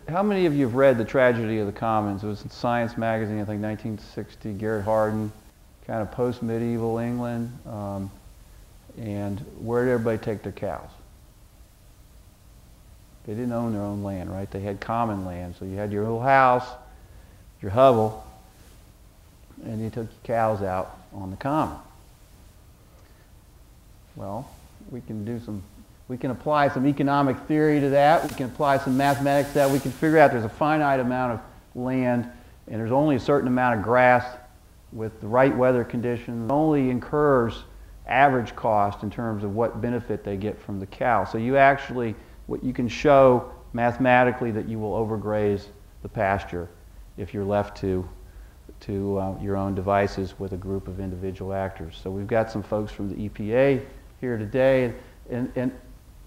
How many of you have read The Tragedy of the Commons? It was in Science magazine, I think 1960, Garrett Hardin, kind of post-medieval England. And where did everybody take their cows? They didn't own their own land, right? They had common land. So you had your little house, your hovel, and you took your cows out on the common. Well, we can apply some economic theory to that. We can apply some mathematics to that. We can figure out there's a finite amount of land and there's only a certain amount of grass with the right weather conditions. It only incurs average cost in terms of what benefit they get from the cow. So you actually, what you can show mathematically that you will overgraze the pasture if you're left to your own devices with a group of individual actors. So we've got some folks from the EPA here today, and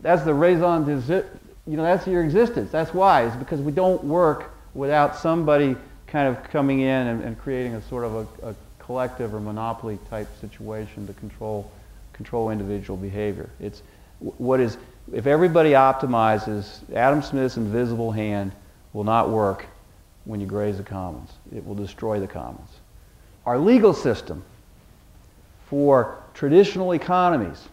that's the raison d'etre, that's your existence. That's why. It's because we don't work without somebody kind of coming in and creating a sort of a collective or monopoly type situation to control individual behavior. It's what is, if everybody optimizes, Adam Smith's invisible hand will not work when you graze the commons. It will destroy the commons. Our legal system for traditional economies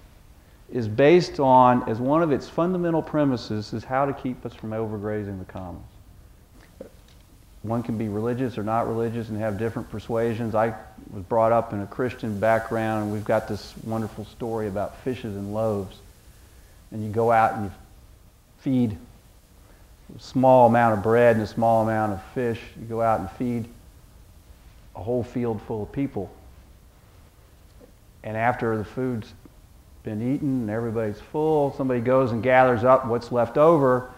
is based on, as one of its fundamental premises, is how to keep us from overgrazing the commons. One can be religious or not religious and have different persuasions. I was brought up in a Christian background, and we've got this wonderful story about fishes and loaves. And you go out and you feed a small amount of bread and a small amount of fish. You go out and feed a whole field full of people. And after the food's been eaten and everybody's full, somebody goes and gathers up what's left over,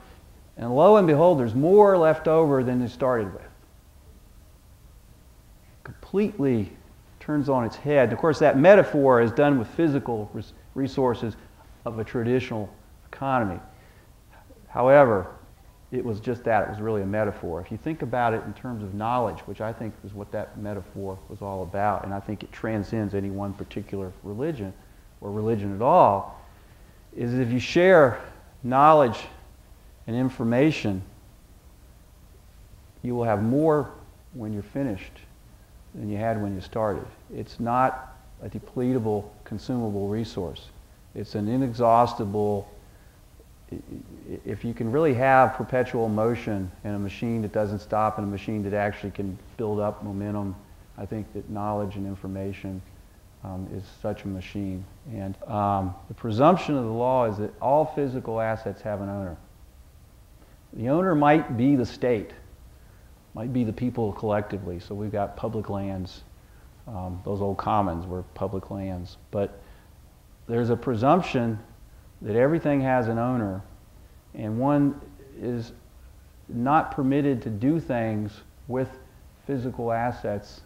and lo and behold, there's more left over than they started with. Completely turns on its head. And of course, that metaphor is done with physical resources of a traditional economy. However, it was just that. It was really a metaphor. If you think about it in terms of knowledge, which I think is what that metaphor was all about, and I think it transcends any one particular religion, or religion at all, is if you share knowledge and information, you will have more when you're finished than you had when you started. It's not a depletable, consumable resource. It's an inexhaustible. If you can really have perpetual motion in a machine that doesn't stop and a machine that actually can build up momentum, I think that knowledge and information is such a machine. And the presumption of the law is that all physical assets have an owner. The owner might be the state, might be the people collectively. So we've got public lands. Those old commons were public lands. But there's a presumption that everything has an owner, and one is not permitted to do things with physical assets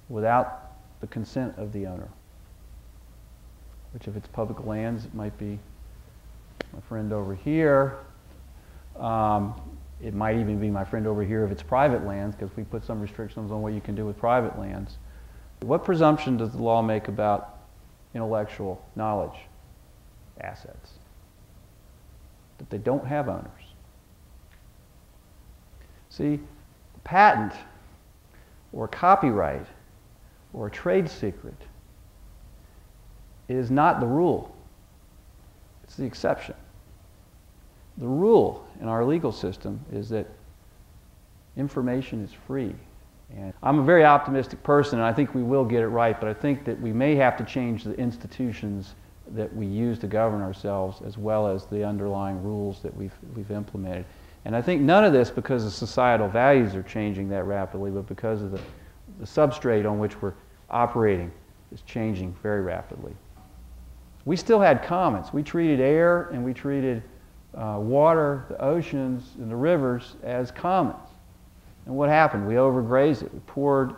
without the consent of the owner. Which, if it's public lands, it might be my friend over here. It might even be my friend over here if it's private lands, because we put some restrictions on what you can do with private lands. What presumption does the law make about intellectual knowledge assets? That they don't have owners. See, a patent or copyright or a trade secret is not the rule. It's the exception. The rule in our legal system is that information is free. And I'm a very optimistic person, and I think we will get it right, but I think that we may have to change the institutions that we use to govern ourselves, as well as the underlying rules that we've implemented. And I think none of this because the societal values are changing that rapidly, but because of the substrate on which we're operating is changing very rapidly. We still had commons. We treated air and we treated water, the oceans, and the rivers as commons. And what happened? We overgrazed it. We poured,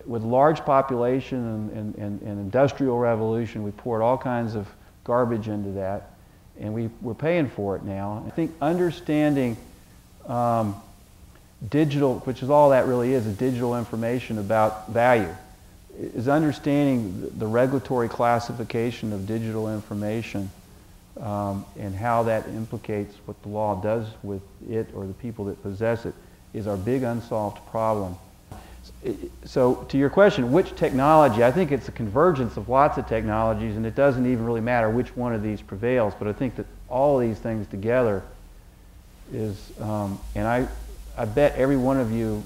with large population and industrial revolution, we poured all kinds of garbage into that, and we're paying for it now. I think understanding digital, which is all that really is digital information about value, is understanding the regulatory classification of digital information and how that implicates what the law does with it or the people that possess it is our big unsolved problem. So to your question, which technology, I think it's a convergence of lots of technologies, and it doesn't even really matter which one of these prevails, but I think that all of these things together is, and I bet every one of you,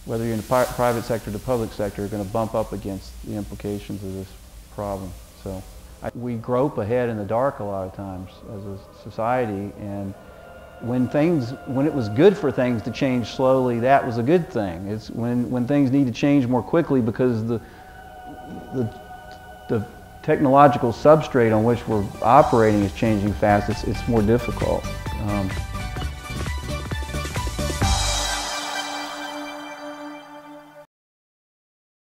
whether you're in the private sector or the public sector, are going to bump up against the implications of this problem. So we grope ahead in the dark a lot of times as a society, and when it was good for things to change slowly, that was a good thing. It's when things need to change more quickly because the technological substrate on which we're operating is changing fast, it's more difficult.